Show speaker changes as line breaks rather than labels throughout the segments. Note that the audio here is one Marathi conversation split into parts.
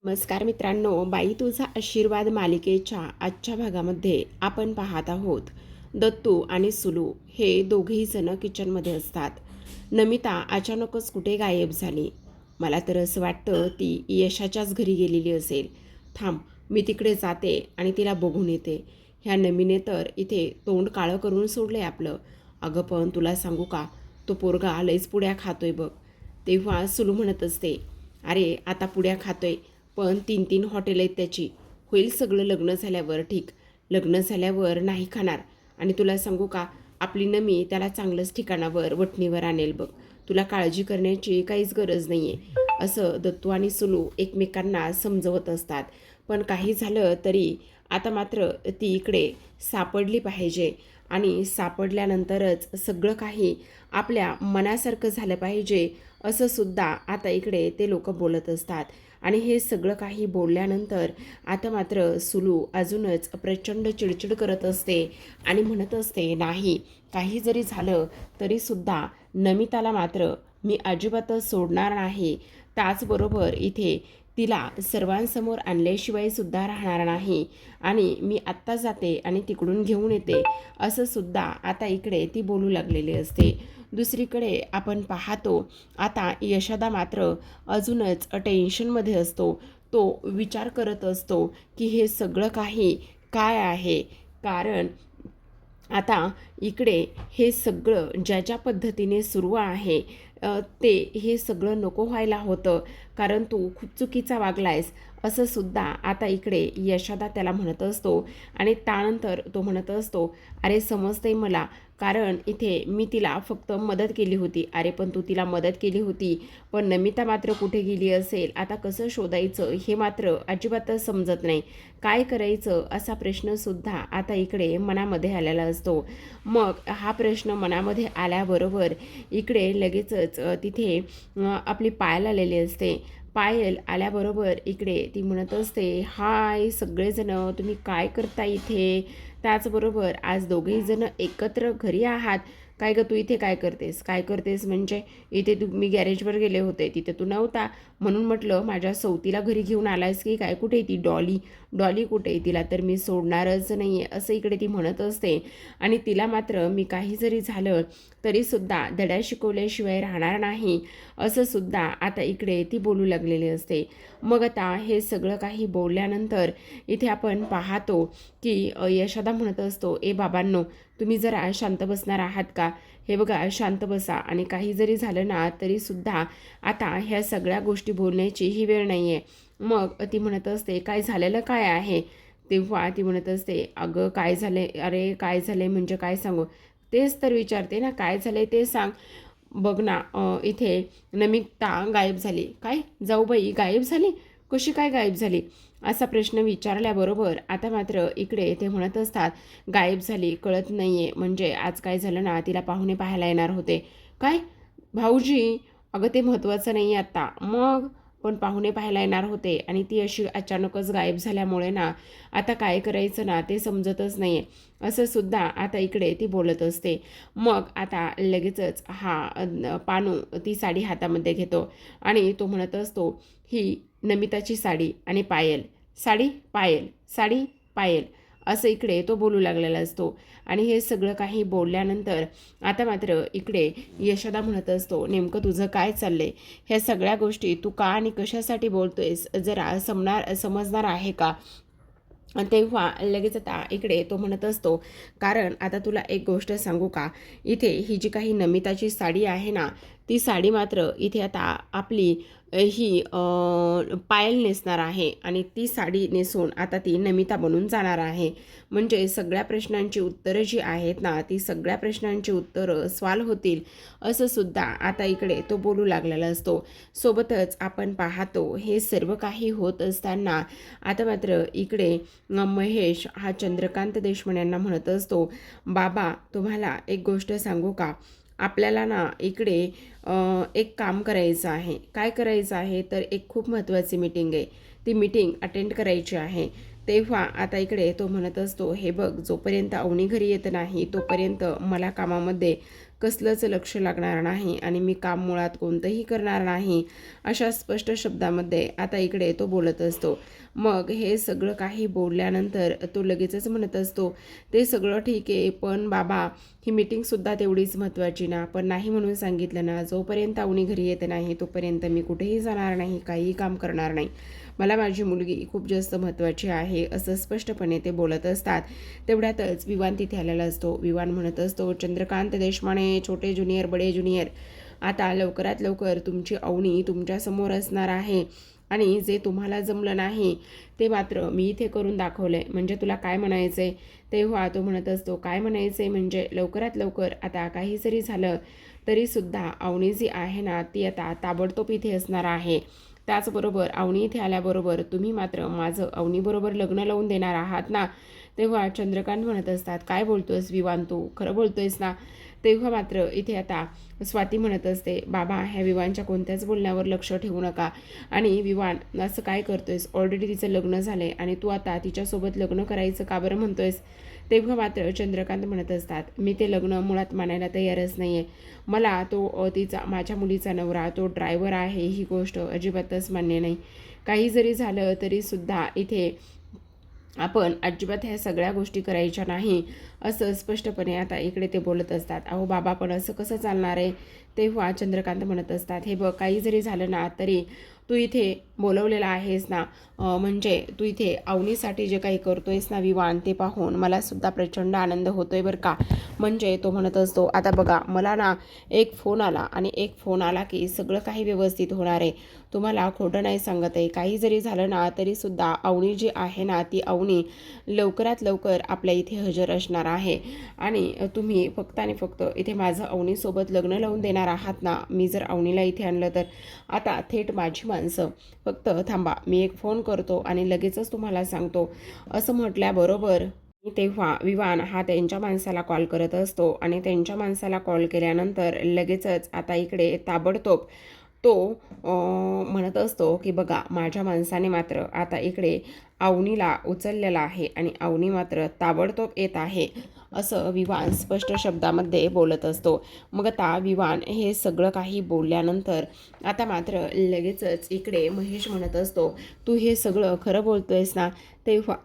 नमस्कार मित्रांनो, बाई तुझा आशीर्वाद मालिकेच्या आजच्या भागामध्ये आपण पाहत आहोत. दत्तू आणि सुलू हे दोघेही जण किचनमध्ये असतात. नमिता अचानकच कुठे गायब झाली. मला तर असं वाटतं ती यशाच्याच घरी गेलेली असेल. थांब, मी तिकडे जाते आणि तिला बघून येते. ह्या नमीने तर इथे तोंड काळं करून सोडलंय आपलं. अगं पण तुला सांगू का, तो पोरगा लईच पुड्या खातोय बघ. तेव्हा सुलू म्हणत असते, अरे आता पुड्या खातोय, पण 3-3 हॉटेल आहेत त्याची. होईल सगळं लग्न झाल्यावर ठीक. लग्न झाल्यावर नाही खाणार. आणि तुला सांगू का, आपली नमी त्याला चांगलंच ठिकाणावर वठणीवर आणेल बघ. तुला काळजी करण्याची काहीच गरज नाही आहे. असं दत्तू आणि सुलू एकमेकांना समजवत असतात. पण काही झालं तरी आता मात्र ती इकडे सापडली पाहिजे आणि सापडल्यानंतरच सगळं काही आपल्या मनासारखं झालं पाहिजे असं सुद्धा आता इकडे ते लोक बोलत असतात. आणि हे सगळं काही बोलल्यानंतर आता मात्र सुलू अजूनच प्रचंड चिडचिड करत असते आणि म्हणत असते, नाही काही जरी झालं तरीसुद्धा नमिताला मात्र मी अजिबातच सोडणार नाही. त्याचबरोबर इथे तिला सर्वांसमोर आणल्याशिवाय सुद्धा राहणार नाही आणि मी आत्ता जाते आणि तिकडून घेऊन येते असं सुद्धा आता इकडे ती बोलू लागलेली असते. दुसरीकडे आपण पाहतो आता यशोदा मात्र अजूनच टेन्शनमध्ये असतो. तो विचार करत असतो की हे सगळं काही काय आहे. कारण आता इकडे हे सगळं ज्या पद्धतीने सुरू आहे ते हे सगळं नको व्हायला होतं. कारण तू खूप चुकीचा वागलायस असं सुद्धा आता इकडे यशोदा त्याला म्हणत असतो. आणि त्यानंतर तो म्हणत असतो, अरे समजतंय मला, कारण इथे मी तिला फक्त मदत केली होती. अरे पण तू तिला मदत केली होती, पण नमिता मात्र कुठे गेली असेल, आता कसं शोधायचं हे मात्र अजिबातच समजत नाही. काय करायचं असा प्रश्नसुद्धा आता इकडे मनामध्ये आलेला असतो. मग हा प्रश्न मनामध्ये आल्याबरोबर इकडे लगेचच तिथे आपली पायल आलेली असते. पायल आल्याबरोबर इकडे ती म्हणत असते, हाय सगळेजण, तुम्ही काय करता इथे? त्याचबरोबर आज दोघेही जण एकत्र घरी आहात. काय गं तू इथे काय करतेस? काय करतेस म्हणजे इथे मी गॅरेजवर गेले होते, तिथे तू नव्हता, म्हणून म्हटलं माझ्या सौतीला घरी घेऊन आलायस की काय? कुठे ती डॉली? डॉली कुठे? तिला तर मी सोडणारच नाही आहे असं इकडे ती म्हणत असते. आणि तिला मात्र मी काही जरी झालं तरीसुद्धा धड्या शिकवल्याशिवाय राहणार नाही असं सुद्धा आता इकडे ती बोलू लागलेली असते. मग आता हे सगळं काही बोलल्यानंतर इथे आपण पाहतो की यशोदा म्हणत असतो, ए बाबांनो, तुम्ही जरा शांत बसणार आहात का? हे बघा, शांत बसा. आणि काही जरी झालं ना तरीसुद्धा आता ह्या सगळ्या गोष्टी बोलण्याची ही वेळ नाही आहे. मग ती म्हणत असते, काय झालेलं काय आहे? तेव्हा ती म्हणत असते, अगं काय झालं? अरे काय झालं म्हणजे काय सांगू? तेच तर विचारते ना, काय झालं ते सांग. बघ ना, इथे नमिता गायब झाली. काय? जाऊबाई गायब झाली? कशी काय गायब झाली? असा प्रश्न विचारल्याबरोबर आता मात्र इकडे ते म्हणत असतात, गायब झाली कळत नाही आहे. म्हणजे आज काय झालं ना, तिला पाहुणे पाहायला येणार होते. काय? भाऊजी? अगं ते महत्त्वाचं नाही आहे आत्ता. मग पण पाहुणे पाहायला येणार होते आणि ती अशी अचानकच गायब झाल्यामुळे ना आता काय करायचं ना ते समजतच नाही आहे असं सुद्धा आता इकडे ती बोलत असते. मग आता लगेचच पानू ती साडी हातामध्ये घेतो आणि तो म्हणत असतो, ही नमिताची साडी आणि पायल, साडी पायल, साडी पायल असं इकडे तो बोलू लागलेला असतो. आणि हे सगळं काही बोलल्यानंतर आता मात्र इकडे यशोदा म्हणत असतो, नेमकं तुझं काय चाललंय? ह्या सगळ्या गोष्टी तू का आणि कशासाठी बोलतोयस जरा समजणार आहे का? तेव्हा लगेच आता इकडे तो म्हणत असतो, कारण आता तुला एक गोष्ट सांगू का, इथे ही जी काही नमिताची साडी आहे ना, ती साडी मात्र इथे आता आपली ही पायल नेसणार आहे आणि ती साडी नेसून आता ती नमिता बनून जाणार आहे. म्हणजे सगळ्या प्रश्नांची उत्तरं जी आहेत ना, ती सगळ्या प्रश्नांची उत्तरं सॉल्व्ह होतील असं सुद्धा आता इकडे तो बोलू लागलेला असतो. सोबतच आपण पाहतो हे सर्व काही होत असताना आता मात्र इकडे महेश हा चंद्रकांत देशमुख यांना म्हणत असतो, बाबा तुम्हाला एक गोष्ट सांगू का, आपल्याला ना इकडे एक काम करायचं आहे. काय करायचं आहे तर एक खूप महत्त्वाची मीटिंग आहे, ती मीटिंग अटेंड करायची आहे. तेव्हा आता इकडे तो म्हणत असतो, हे बघ, जोपर्यंत अवनी घरी येत नाही तोपर्यंत मला कामामध्ये कसलंच लक्ष लागणार नाही आणि मी काम मुळात कोणतंही करणार नाही, अशा स्पष्ट शब्दामध्ये आता इकडे तो बोलत असतो. मग हे सगळं काही बोलल्यानंतर तो लगेचच म्हणत असतो, ते सगळं ठीक आहे, पण बाबा ही मीटिंगसुद्धा तेवढीच महत्त्वाची ना. पण नाही म्हणून सांगितलं ना, जोपर्यंत अवनी घरी येत नाही तोपर्यंत मी कुठेही जाणार नाही, काहीही काम करणार नाही. मला माझी मुलगी खूप जास्त महत्त्वाची आहे, असं स्पष्टपणे ते बोलत असतात. तेवढ्यातच विवान तिथे आलेला असतो. विवान म्हणत असतो, चंद्रकांत देशमाने, छोटे ज्युनियर बडे ज्युनियर, आता लवकरात लवकर तुमची अवनी तुमच्यासमोर असणार आहे आणि जे तुम्हाला जमलं नाही ते मात्र मी इथे करून दाखवलं आहे. म्हणजे तुला काय म्हणायचं आहे? तेव्हा तो म्हणत असतो, काय म्हणायचं आहे म्हणजे लवकरात लवकर आता काही जरी झालं तरीसुद्धा अवनी जी आहे ना ती आता ताबडतोब इथे असणार आहे. त्याचबरोबर अवनी इथे आल्याबरोबर तुम्ही मात्र माझं अवनीबरोबर लग्न लावून देणार आहात ना. तेव्हा चंद्रकांत म्हणत असतात, काय बोलतोयस विवान, तू खरं बोलतोयस ना. तेव्हा मात्र इथे आता स्वाती म्हणत असते, बाबा ह्या विवानच्या कोणत्याच बोलण्यावर लक्ष ठेवू नका. आणि विवान असं काय करतोयस, ऑलरेडी तिचं लग्न झालंय आणि तू आता तिच्यासोबत लग्न करायचं का बरं म्हणतोयस. तेव्हा मात्र चंद्रकांत म्हणत असतात, मी ते लग्न मुळात मानायला तयारच नाही आहे. मला तो तिचा माझ्या मुलीचा नवरा तो ड्रायव्हर आहे ही गोष्ट अजिबातच मान्य नाही. काही जरी झालं तरीसुद्धा इथे आपण अजिबात ह्या सगळ्या गोष्टी करायच्या नाही, असं स्पष्टपणे आता इकडे ते बोलत असतात. अहो बाबा, पण असं कसं चालणार आहे. तेव्हा चंद्रकांत म्हणत असतात, हे बघ, काही जरी झालं ना तरी तू इथे बोलवलेला आहेस ना, म्हणजे तू इथे अवनीसाठी जे काही करतोयस ना विवान, ते पाहून मलासुद्धा प्रचंड आनंद होतोय बरं का. म्हणजे तो म्हणत असतो, आता बघा, मला ना एक फोन आला आणि एक फोन आला की सगळं काही व्यवस्थित होणार आहे. तुम्हाला खोटं नाही सांगत आहे. काही जरी झालं ना तरीसुद्धा अवनी जी आहे ना ती अवनी लवकरात लवकर आपल्या इथे हजर असणार आहे आणि तुम्ही फक्त आणि फक्त इथे माझं अवनीसोबत लग्न लावून देणार आहात ना. मी जर अवनीला इथे आणलं तर आता थेट माझी माणसं, फक्त थांबा, मी एक फोन करतो आणि लगेचच तुम्हाला सांगतो, असं म्हटल्याबरोबर तेव्हा विवान हा त्यांच्या माणसाला कॉल करत असतो आणि त्यांच्या माणसाला कॉल केल्यानंतर लगेचच आता इकडे ताबडतोब तो म्हणत असतो की बघा, माझ्या माणसाने मात्र आता इकडे अवनीला उचललेला आहे आणि अवनी मात्र ताबडतोब येत आहे, असं विवान स्पष्ट शब्दामध्ये बोलत असतो. मग आता विवान हे सगळं काही बोलल्यानंतर आता मात्र लगेचच इकडे महेश म्हणत असतो, तू हे सगळं खरं बोलतोयस ना. तेव्हा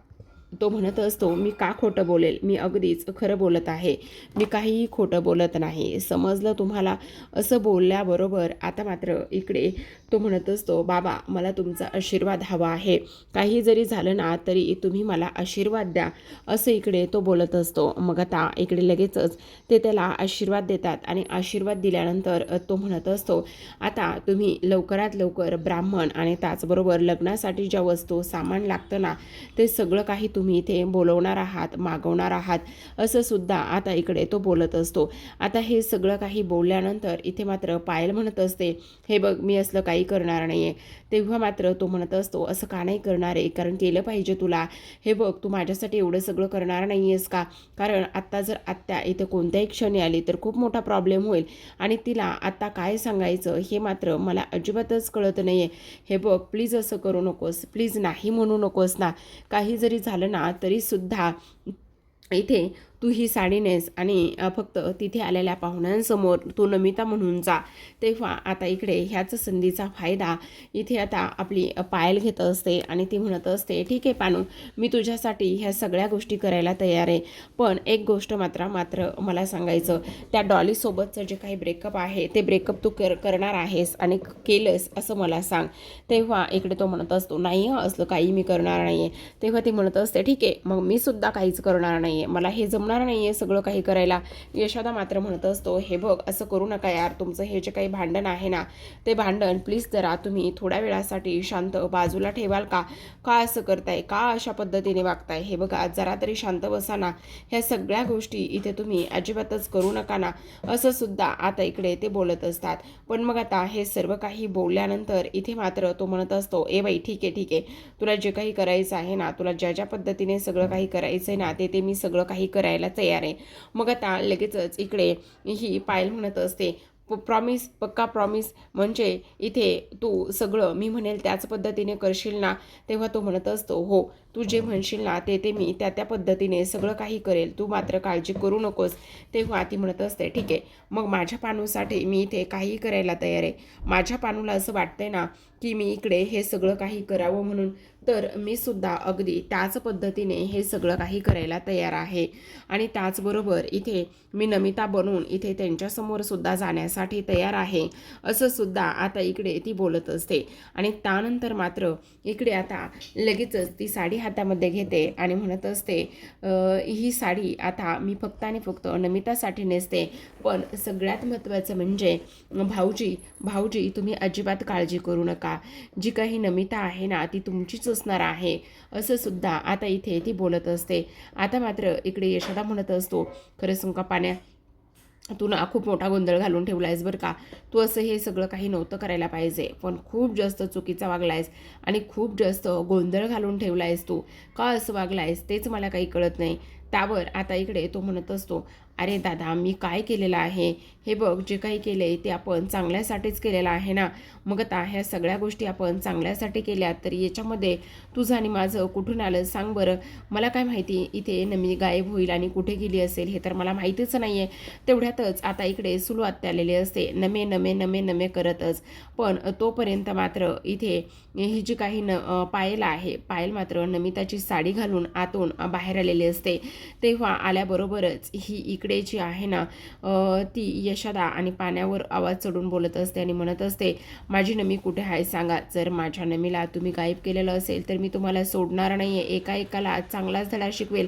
तो म्हणत असतो, मी का खोटं बोलेल, मी अगदीच खरं बोलत आहे, मी काहीही खोटं बोलत नाही, समजलं तुम्हाला. असं बोलल्याबरोबर आता मात्र इकडे तो म्हणत असतो, बाबा मला तुमचा आशीर्वाद हवा आहे, काही जरी झालं ना तरी तुम्ही मला आशीर्वाद द्या, असं इकडे तो बोलत असतो. मग आता इकडे लगेचच ते त्याला आशीर्वाद देतात आणि आशीर्वाद दिल्यानंतर तो म्हणत असतो, आता तुम्ही लवकरात लवकर ब्राह्मण आणि त्याचबरोबर लग्नासाठी ज्या वस्तू सामान लागतं ना ते सगळं काही तुम्ही इथे बोलवणार आहात, मागवणार आहात, असं सुद्धा आता इकडे तो बोलत असतो. आता हे सगळं काही बोलल्यानंतर इथे मात्र पायल म्हणत असते, हे बघ, मी असलं काही करणार नाही आहे. तेव्हा मात्र तो म्हणत असतो, असं का नाही करणार आहे, कारण केलं पाहिजे तुला. हे बघ, तू माझ्यासाठी एवढं सगळं करणार नाही आहेस का, कारण आत्ता जर आत्या इथे कोणत्याही क्षणी आली तर खूप मोठा प्रॉब्लेम होईल आणि तिला आत्ता काय सांगायचं हे मात्र मला अजिबातच कळत नाही आहे. हे बघ, प्लीज असं करू नकोस, प्लीज नाही म्हणू नकोस ना. काही जरी झालं ना तरीसुद्धा इथे तू ही साडी नेस आणि फक्त तिथे आलेल्या पाहुण्यांसमोर तू नमिता म्हणून जा. तेव्हा आता इकडे ह्याच संधीचा फायदा इथे आता आपली पायल घेत असते आणि ती म्हणत असते, ठीक आहे पानू, मी तुझ्यासाठी ह्या सगळ्या गोष्टी करायला तयार आहे, पण एक गोष्ट मात्र मला सांगायचं, त्या डॉलीसोबतचं जे काही ब्रेकअप आहे ते ब्रेकअप तू करणार आहेस आणि केलंस असं मला सांग. तेव्हा इकडे तो म्हणत असतो, नाही असलं काही मी करणार नाही आहे. तेव्हा ती म्हणत असते, ठीक आहे, मग मी सुद्धा काहीच करणार नाही आहे, मला हे जमणार नाही आहे सगळं काही करायला. यशोदा मात्र म्हणत असतो, हे बघ, असं करू नका यार, तुमचं हे जे काही भांडण आहे ना ते भांडण प्लीज जरा तुम्ही थोड्या वेळासाठी शांत बाजूला ठेवाल का. का असं करताय, का अशा पद्धतीने वागताय. हे बघा, जरा तरी शांत बसा ना. ह्या सगळ्या गोष्टी इथे तुम्ही अजिबातच करू नका ना, असं सुद्धा आता इकडे ते बोलत असतात. पण मग आता हे सर्व काही बोलल्यानंतर इथे मात्र तो म्हणत असतो, ए बाई, ठीक आहे, तुला जे काही करायचं आहे ना, तुला ज्या पद्धतीने सगळं काही करायचं आहे ना ते मी सगळं काही करायला तयार आहे. मग आता लगेचच इकडे ही पायल म्हणत असते, प्रॉमिस, पक्का प्रॉमिस, म्हणजे इथे तू सगळं मी म्हणेल त्याच पद्धतीने करशील ना? तेव्हा तो म्हणत असतो, हो, तू जे म्हणशील ना ते मी त्या पद्धतीने सगळं काही करेल, तू मात्र काळजी करू नकोस. तेव्हा ती म्हणत असते, ठीक आहे, मग माझ्या पानूसाठी मी इथे काहीही करायला तयार आहे. माझ्या पानूला असं वाटतंय ना की मी इकडे हे सगळं काही करावं म्हणून, तर मी सुद्धा अगदी त्याच पद्धतीने हे सगळं काही करायला तयार आहे. आणि त्याचबरोबर इथे मी नमिता बनून इथे त्यांच्यासमोर सुद्धा जाण्यासाठी तयार आहे, असं सुद्धा आता इकडे ती बोलत असते. आणि त्यानंतर मात्र इकडे आता लगेचच ती साडी हातामध्ये घेते आणि म्हणत असते, ही साडी आता मी फक्त आणि फक्त नमितासाठी नेसते, पण सगळ्यात महत्त्वाचं म्हणजे भाऊजी तुम्ही अजिबात काळजी करू नका, जी काही नमिता आहे ना ती तुमचीच असणार आहे, असं सुद्धा आता इथे ती बोलत असते. आता मात्र इकडे यशोदा म्हणत असतो, खरं सांगू का पाण्या, तू ना खूप मोठा गोंधळ घालून ठेवला आहेस बरं का. तू असं हे सगळं काही नव्हतं करायला पाहिजे, पण खूप जास्त चुकीचा वागला आहेस आणि खूप जास्त गोंधळ घालून ठेवला आहेस. तू का असं वागला आहेस तेच मला काही कळत नाही. त्यावर आता इकडे तो म्हणत असतो, अरे दादा, मी काय केलेलं आहे? हे बघ, जे काही केलं आहे ते आपण चांगल्यासाठीच केलेलं आहे ना. मग आता ह्या सगळ्या गोष्टी आपण चांगल्यासाठी केल्या, तर याच्यामध्ये तुझं आणि माझं कुठून आलं सांग बरं. मला काय माहिती इथे नमी गायब होईल आणि कुठे गेली असेल, हे तर मला माहितीच नाही आहे. तेवढ्यातच आता इकडे सुलू आत्या आलेले असते, नमे नमे नमे नमे करतच. पण तोपर्यंत मात्र इथे ही जी काही पायल आहे, पायल मात्र नमिताची साडी घालून आतून बाहेर आलेली असते. तेव्हा आल्याबरोबरच ही इकडे जी आहे ना ती यशोदा आणि पाण्यावर आवाज चढून बोलत असते आणि म्हणत असते, माझी नमी कुठे आहे सांगा. जर माझ्या नमीला तुम्ही गायब केलेलं असेल तर मी तुम्हाला सोडणार नाही आहे, एका एकाला चांगलाच धडा शिकवेल,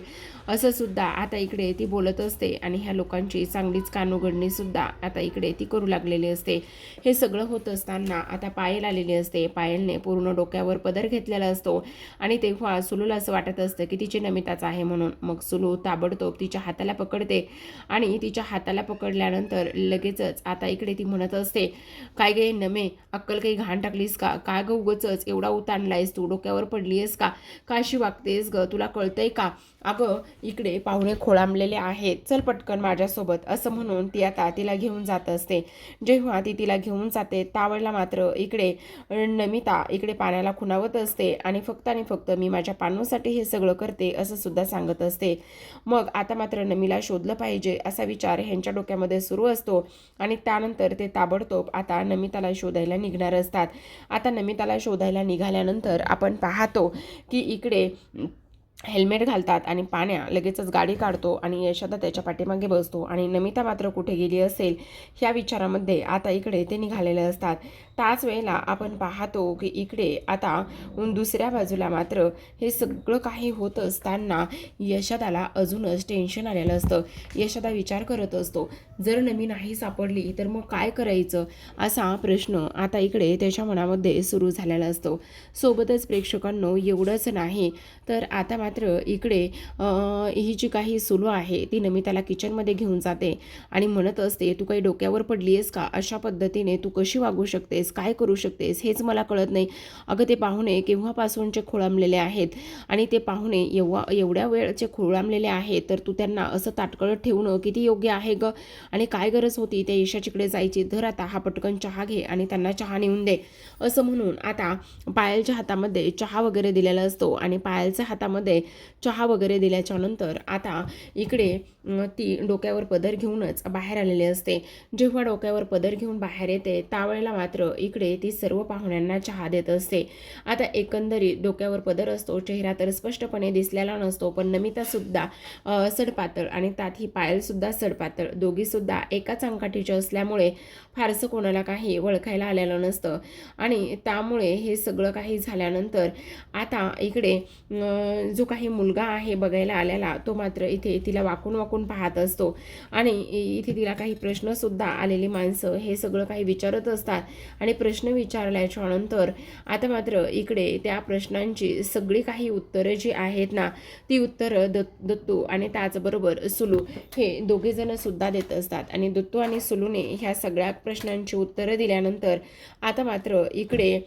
असं सुद्धा आता इकडे ती बोलत असते. आणि ह्या लोकांची चांगलीच कानोगडणी सुद्धा आता इकडे ती करू लागलेली असते. हे सगळं होत असताना आता पायल आलेली असते. पायलने पूर्ण डोक्यावर पदर घेतलेला असतो आणि तेव्हा सुलूला असं वाटत असतं की तिची नमिताच आहे म्हणून. मग सुलू ताबडतोब तिच्या हाताला पकडते आणि तिच्या हाताला पकडल्यानंतर लगेचच आता इकडे ती म्हणत असते, काय गे नमे, अक्कल काही घाण टाकलीस का? काय ग उगच एवढा उतारलायस तू? डोक्यावर पडलीयस का? काशी वागतेस ग? तुला कळतंय का? अगं इकडे पाहुणे खोळांबलेले आहेत, चल पटकन माझ्यासोबत, असं म्हणून ती आता तिला घेऊन जात असते. जेव्हा ती तिला घेऊन जाते त्यावेळेला मात्र इकडे नमिता इकडे पाण्याला खुणावत असते आणि फक्त मी माझ्या पानूसाठी हे सगळं करते असं सुद्धा सांगत असते. मग आता मात्र नमीला शोधलं पाहिजे असा विचार ह्यांच्या डोक्यामध्ये सुरू असतो आणि त्यानंतर ते ताबडतोब आता नमिताला शोधायला निघणार असतात. आता नमिताला शोधायला निघाल्यानंतर आपण पाहतो की इकडे हेल्मेट घालतात आणि पाण्या लगेचच गाडी काढतो आणि यशोदा त्याच्या पाठीमागे बसतो आणि नमिता मात्र कुठे गेली असेल ह्या विचारामध्ये आता इकडे ते निघालेले असतात. त्याच वेळेला आपण पाहतो की इकडे आता दुसऱ्या बाजूला मात्र हे सगळं काही होत असताना यशोदाला अजूनच टेन्शन आलेलं असतं. यशोदा विचार करत असतो, जर नमी नाही सापडली तर मग काय करायचं, असा प्रश्न आता इकडे त्याच्या मनामध्ये सुरू झालेला असतो. सोबतच प्रेक्षकांनो, एवढंच नाही तर आता मात्र इकडे ही जी काही सुलू आहे ती नमिताला किचनमध्ये घेऊन जाते आणि म्हणत असते, तू काही डोक्यावर पडली आहेस का? अशा पद्धतीने तू कशी वागू शकतेस, काय करू शकतेस हेच मला कळत नाही. अगं ते पाहुणे केव्हापासूनचे खोळंबलेले आहेत आणि ते पाहुणे एवढ्या वेळचे खोळंबलेले आहेत, तर तू त्यांना असं ताटकळत ठेवणं किती योग्य आहे ग? आणि काय गरज होती त्या यशाचीकडे जायची? धर आता हा पटकन चहा घे आणि त्यांना चहा नेऊन दे, असं म्हणून आता पायलच्या हातामध्ये चहा वगैरे दिलेला असतो आणि पायलच्या हातामध्ये चहा वगैरे दिल्याच्या नंतर आता इकडे ती डोक्यावर पदर घेऊनच बाहेर आलेली असते. जेव्हा डोक्यावर पदर घेऊन बाहेर येते त्यावेळेला मात्र इकडे ती सर्व पाहुण्यांना चहा देत असते. आता एकंदरीत डोक्यावर पदर असतो, चेहरा तर स्पष्टपणे दिसलेला नसतो, पण नमितासुद्धा सडपातळ आणि त्यात ही पायलसुद्धा सडपातळ, दोघीसुद्धा एकाच अंगठीचे असल्यामुळे फारसं कोणाला काही ओळखायला आलेलं नसतं. आणि त्यामुळे हे सगळं काही झाल्यानंतर आता इकडे जो काही मुलगा आहे बघायला आलेला तो मात्र इथे तिला वाकून वाकून पाहत असतो आणि इथे तिला काही प्रश्नसुद्धा आलेली माणसं हे सगळं काही विचारत असतात आणि प्रश्न विचारल्याच्या नंतर आता मात्र इकडे त्या प्रश्नांची सगळी काही उत्तरं जी आहेत ना, ती उत्तरं दत्तू आणि त्याचबरोबर सुलू हे दोघेजण सुद्धा देत असतात. आणि दत्तू आणि सुलूने ह्या सगळ्या प्रश्नांची उत्तरं दिल्यानंतर आता मात्र इकडे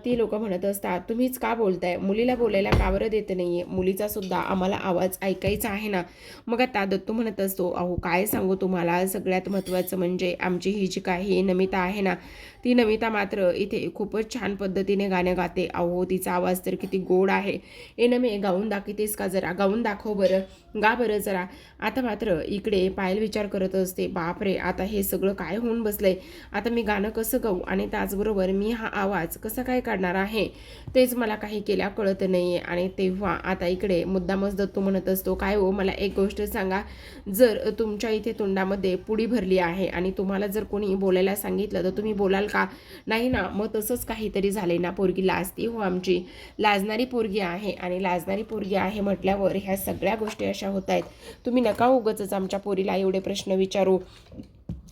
ती लोक म्हणत असतात, तुम्हीच का बोलताय, मुलीला बोलायला का बरं देत नाहीये, मुलीचा सुद्धा आम्हाला आवाज ऐकायचा आहे ना. मग आता दत्तू म्हणत असतो, अहो काय सांगू तुम्हाला, सगळ्यात महत्त्वाचं म्हणजे आमची ही जी काही नमिता आहे ना, ती नमिता मात्र इथे खूपच छान पद्धतीने गाणं गाते. अहो तिचा आवाज तर किती गोड आहे. ए नमे, गाऊन दाखवतेस का, जरा गाऊन दाखव बरं, गा बरं जरा. आता मात्र इकडे पायल विचार करत असते, बापरे आता हे सगळं काय होऊन बसलंय, आता मी गाणं कसं गाऊ आणि त्याचबरोबर मी हा आवाज कसा काय काढणार आहे, तेच मला काही केल्या कळत नाहीये. आणि तेव्हा आता इकडे मुद्दामच दत्तू म्हणत असतो, काय हो मला एक गोष्ट सांगा, जर तुमच्या इथे तोंडामध्ये पुडी भरली आहे आणि तुम्हाला जर कोणी बोलायला सांगितलं तर तुम्ही बोलाल का? नाही ना. मग तसंच काहीतरी झाले ना, पोरगी लाजती हो आमची, लाजणारी पोरगी आहे. आणि लाजणारी पोरगी आहे म्हटल्यावर ह्या सगळ्या गोष्टी अशा होत आहेत. तुम्ही नका उगाचच आमच्या पोरीला एवढे प्रश्न विचारू.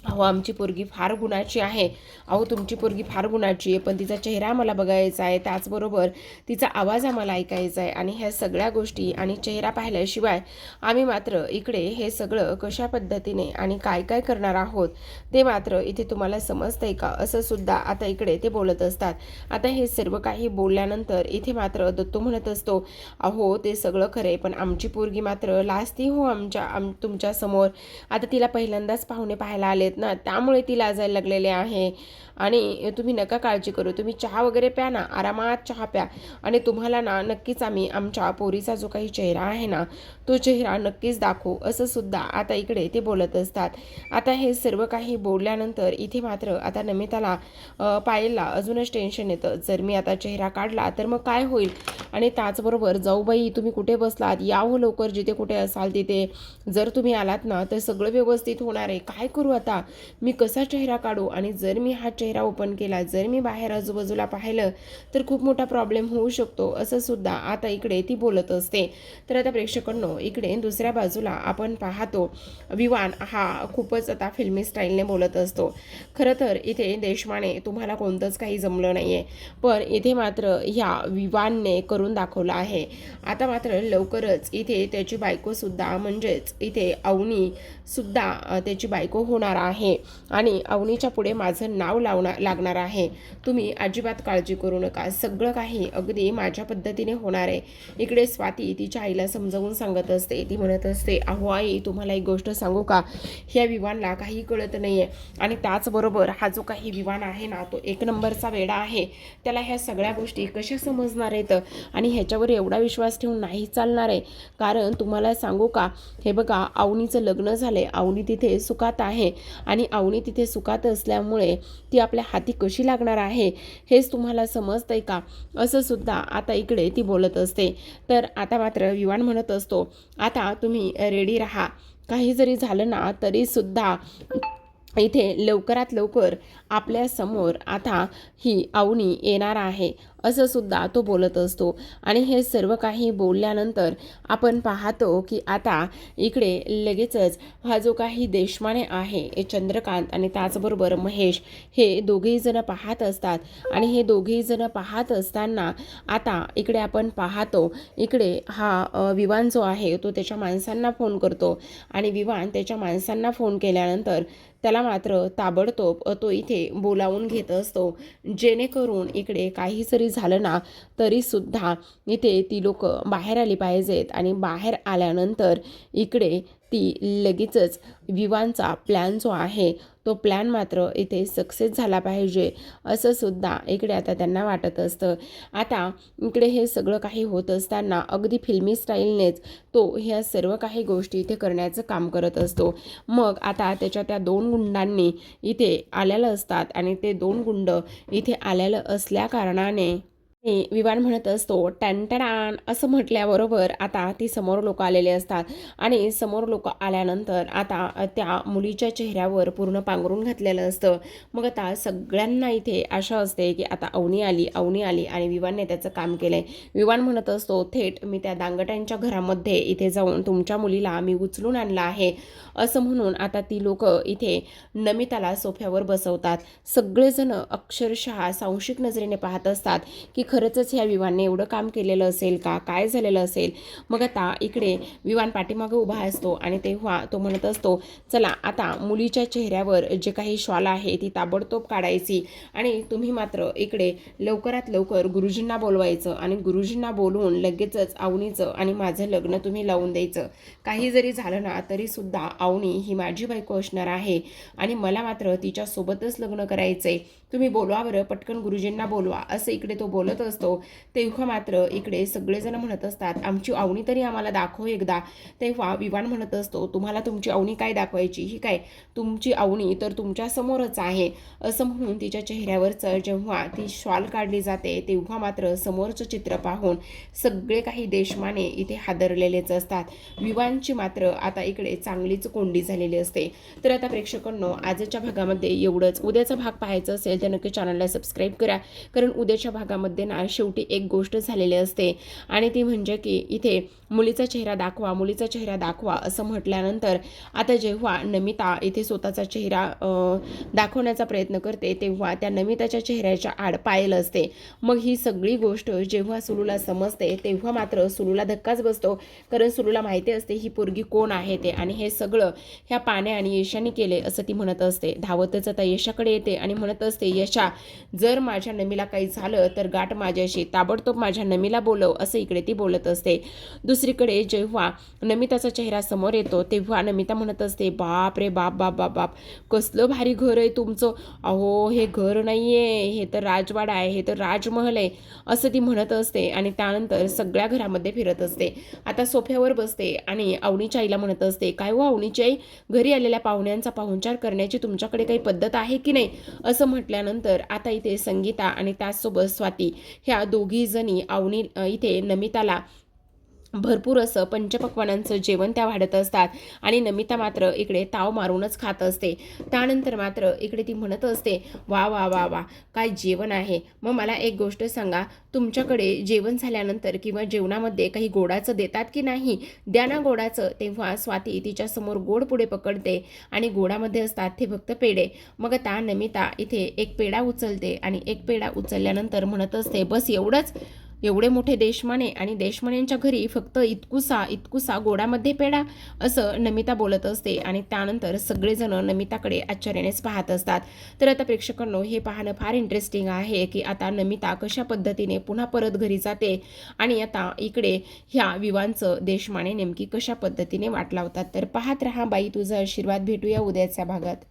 अहो आमची पोरगी फार गुणाची आहे. अहो तुमची पोरगी फार गुणाची आहे, पण तिचा चेहरा आम्हाला बघायचा आहे, त्याचबरोबर तिचा आवाज आम्हाला ऐकायचा आहे. आणि ह्या सगळ्या गोष्टी आणि चेहरा पाहिल्याशिवाय आम्ही मात्र इकडे हे सगळं कशा पद्धतीने आणि काय काय करणार आहोत ते मात्र इथे तुम्हाला समजतंय का, असं सुद्धा आता इकडे ते बोलत असतात. आता हे सर्व काही बोलल्यानंतर इथे मात्र दत्तू म्हणत असतो, अहो ते सगळं खरंय, पण आमची पोरगी मात्र लाजती हो तुमच्या समोर. आता तिला पहिल्यांदाच पाहुणे पाहायला आलेत ना, त्यामुळे ती लाजायला लागलेले आहे. आणि तुम्ही नका काळजी करू, तुम्ही चहा वगैरे प्या ना, आरामात चहा प्या. आणि तुम्हाला ना नक्कीच आम्ही आमच्या पोरीचा जो काही चेहरा आहे ना, तो चेहरा नक्कीच दाखवू, असं सुद्धा आता इकडे ते बोलत असतात. आता हे सर्व काही बोलल्यानंतर इथे मात्र आता नमिताला पायलला अजूनच टेन्शन येतं, जर मी आता चेहरा काढला तर मग काय होईल. आणि त्याचबरोबर जाऊबाई तुम्ही कुठे बसलात, या हो लवकर, जिथे कुठे असाल तिथे. जर तुम्ही आलात ना तर सगळं व्यवस्थित होणार आहे. काय करू आता, मी कसा चेहरा काढू, आणि जर मी हा चेहरा ओपन केला, जर मी बाहेर आजूबाजूला पाहिलं तर खूप मोठा प्रॉब्लेम होऊ शकतो, असं सुद्धा आता इकडे ती बोलत असते. तर आता प्रेक्षकांनो इकडे दुसऱ्या बाजूला आपण पाहतो विवान हा खूपच आता फिल्मी स्टाईलने बोलत असतो. खरं तर इथे देशमाने तुम्हाला कोणतंच काही जमलं नाहीये, पण इथे मात्र ह्या विवानने करून दाखवलं आहे. आता मात्र लवकरच इथे त्याची बायको सुद्धा, म्हणजेच इथे अवनी सुद्धा त्याची बायको होणार आहे. आणि अवनीच्या पुढे माझं नाव लागणार आहे. तुम्ही अजिबात काळजी करू नका, सगळं काही अगदी माझ्या पद्धतीने होणार आहे. इकडे स्वाती तिच्या आईला समजावून सांगत असते. ती म्हणत असते, अहो आई तुम्हाला एक गोष्ट सांगू का, ह्या विवानला काही कळत नाहीये. आणि त्याचबरोबर हा जो काही विवान आहे ना, तो एक नंबरचा वेडा आहे. त्याला ह्या सगळ्या गोष्टी कशा समजणार आहेत, आणि ह्याच्यावर एवढा विश्वास ठेवून नाही चालणार आहे. कारण तुम्हाला सांगू का, हे बघा अवनीचं लग्न झालंय, अवनी तिथे सुखात आहे. आणि अवनी तिथे सुखात असल्यामुळे ती आपल्या हाती कशी लागणार आहे हेच तुम्हाला समजतंय का, असं सुद्धा आता इकडे ती बोलत असते. तर आता मात्र विवान म्हणत असतो, आता तुम्ही रेडी राहा, काही जरी झालं ना तरी सुद्धा इथे लवकरात लवकर आपल्या समोर आता ही अवनी येणार आहे, असं सुद्धा तो बोलत असतो. आणि हे सर्व काही बोलल्यानंतर आपण पाहतो की आता इकडे लगेचच हा जो काही देशमाने आहे, चंद्रकांत आणि त्याचबरोबर महेश, हे दोघेही जण पाहत असतात. आणि हे दोघेही जण पाहत असताना आता इकडे आपण पाहतो, इकडे हा विवान जो आहे तो त्याच्या माणसांना फोन करतो. आणि विवान त्याच्या माणसांना फोन केल्यानंतर त्याला मात्र ताबडतोब तो इथे बोलावून घेत असतो, जेणेकरून इकडे काही जरी झालं ना तरी सुद्धा इथे ती लोक बाहेर आली पाहिजेत. आणि बाहेर आल्यानंतर इकडे ती लगेचच विवानचा प्लॅन जो आहे तो प्लॅन मात्र इथे सक्सेस झाला पाहिजे, असं सुद्धा इकडे आता त्यांना वाटत असतं. आता इकडे हे सगळं काही होत असताना अगदी फिल्मी स्टाईलनेच तो ह्या सर्व काही गोष्टी इथे करण्याचं काम करत असतो. मग आता त्याच्या त्या दोन गुंडांनी इथे आलेलं असतात. आणि ते दोन गुंड इथे आलेलं असल्या कारणाने विवान म्हणत असतो टॅन असं म्हटल्याबरोबर आता ती समोर लोक आलेले असतात आणि समोर लोक आल्यानंतर आता त्या मुलीच्या चेहऱ्यावर पूर्ण पांघरून घातलेलं असतं. मग आता सगळ्यांना इथे आशा असते की आता अवनी आली आणि विवानने त्याचं काम केलंय. विवान म्हणत असतो थेट मी त्या दांगट्यांच्या घरामध्ये इथे जाऊन तुमच्या मुलीला मी उचलून आणला आहे असं म्हणून आता ती लोक इथे नमिताला सोफ्यावर बसवतात. सगळेजण अक्षरशः सांशिक नजरेने पाहत असतात की खरंच ह्या विवानने एवढं काम केलेलं असेल का, काय झालेलं असेल. मग आता इकडे विवान पाठीमागे उभा असतो आणि तेव्हा तो म्हणत असतो चला आता मुलीच्या चेहऱ्यावर जे काही श्वाल आहे ती ताबडतोब काढायची आणि तुम्ही मात्र इकडे लवकरात लवकर गुरुजींना बोलवायचं आणि गुरुजींना बोलवून लगेचच अवनीचं आणि माझं लग्न तुम्ही लावून द्यायचं. काही जरी झालं ना तरी सुद्धा अवनी ही माझी बायको असणार आहे आणि मला मात्र तिच्यासोबतच लग्न करायचंय. तुम्ही बोलवा बरं, पटकन गुरुजींना बोलवा असं इकडे तो बोलत असतो. तेव्हा मात्र इकडे सगळेजण म्हणत असतात आमची अवनी तरी आम्हाला दाखव एकदा. तेव्हा विवान म्हणत असतो तुम्हाला तुमची अवनी काय दाखवायची, ही काय तुमची अवनी तर तुमच्या समोरच आहे असं म्हणून तिच्या चेहऱ्यावरचं जेव्हा ती शॉल काढली जाते तेव्हा मात्र समोरचं चित्र पाहून सगळे काही देशमाने इथे हादरलेलेच असतात. विवानची मात्र आता इकडे चांगलीच कोंडी झालेली असते. तर आता प्रेक्षकांनो आजच्या भागामध्ये एवढंच. उद्याचा भाग पाहायचा असेल तर नक्की चॅनलला सबस्क्राईब करा, कारण उद्याच्या भागामध्ये ना शेवटी एक गोष्ट झालेली असते आणि ती म्हणजे की इथे मुलीचा चेहरा दाखवा असं म्हटल्यानंतर आता जेव्हा नमिता इथे स्वतःचा चेहरा दाखवण्याचा प्रयत्न करते तेव्हा त्या नमिताच्या चेहऱ्याच्या आड पायल असते. मग ही सगळी गोष्ट जेव्हा सुलूला समजते तेव्हा मात्र सुलूला धक्काच बसतो, कारण सुलूला माहिती असते ही पोरगी कोण आहे ते आणि हे सगळं ह्या पाण्या आणि यशाने केले असं ती म्हणत असते. धावतच आता यशाकडे येते आणि म्हणत असते यशा जर माझ्या नमीला काही झालं तर गाठ माझ्याशी, ताबडतोब माझ्या नमीला बोलव असं इकडे ती बोलत असते. दुसरीकडे जेव्हा नमिताचा चेहरा समोर येतो तेव्हा नमिता म्हणत असते बाप रे बाप बाप बाप बाप कसलं भारी घर आहे तुमचं. अहो हे घर नाही आहे, हे तर राजवाडा आहे, हे तर राजमहल आहे असं ती म्हणत असते आणि त्यानंतर सगळ्या घरामध्ये फिरत असते. आता सोफ्यावर बसते आणि अवनीच्या आईला म्हणत असते काय हो अवनीची आई, घरी आलेल्या पाहुण्यांचा पाहुणचार करण्याची तुमच्याकडे काही पद्धत आहे की नाही असं म्हटल्यानंतर आता इथे संगीता आणि त्याचसोबत स्वाती ह्या दोघी जणी अवनी इथे नमिताला भरपूर असं पंचपक्वानांचं जेवण त्या वाढत असतात आणि नमिता मात्र इकडे ताव मारूनच खात असते. त्यानंतर मात्र इकडे ती म्हणत असते वा वा वा वा काय जेवण आहे. मग मला एक गोष्ट सांगा, तुमच्याकडे जेवण झाल्यानंतर किंवा जेवणामध्ये काही गोडाचं देतात की नाही, द्या ना गोडाचं. तेव्हा स्वाती तिच्यासमोर गोड पुढे पकडते आणि गोडामध्ये असतात ते फक्त पेढे. मग आता नमिता इथे एक पेढा उचलते आणि एक पेढा उचलल्यानंतर म्हणत असते बस एवढंच, एवढे मोठे देशमाने आणि देशमानेंच्या घरी फक्त इतकुसा गोडामध्ये पेढा असं नमिता बोलत असते आणि त्यानंतर सगळेजण नमिताकडे आश्चर्यानेच पाहत असतात. तर आता प्रेक्षकांनो हे पाहणं फार इंटरेस्टिंग आहे की आता नमिता कशा पद्धतीने पुन्हा परत घरी जाते आणि आता इकडे ह्या विवांचं देशमाने नेमकी कशा पद्धतीने वाट लावतात. तर पाहत रहा बाई तुझा आशीर्वाद. भेटूया उद्याच्या भागात.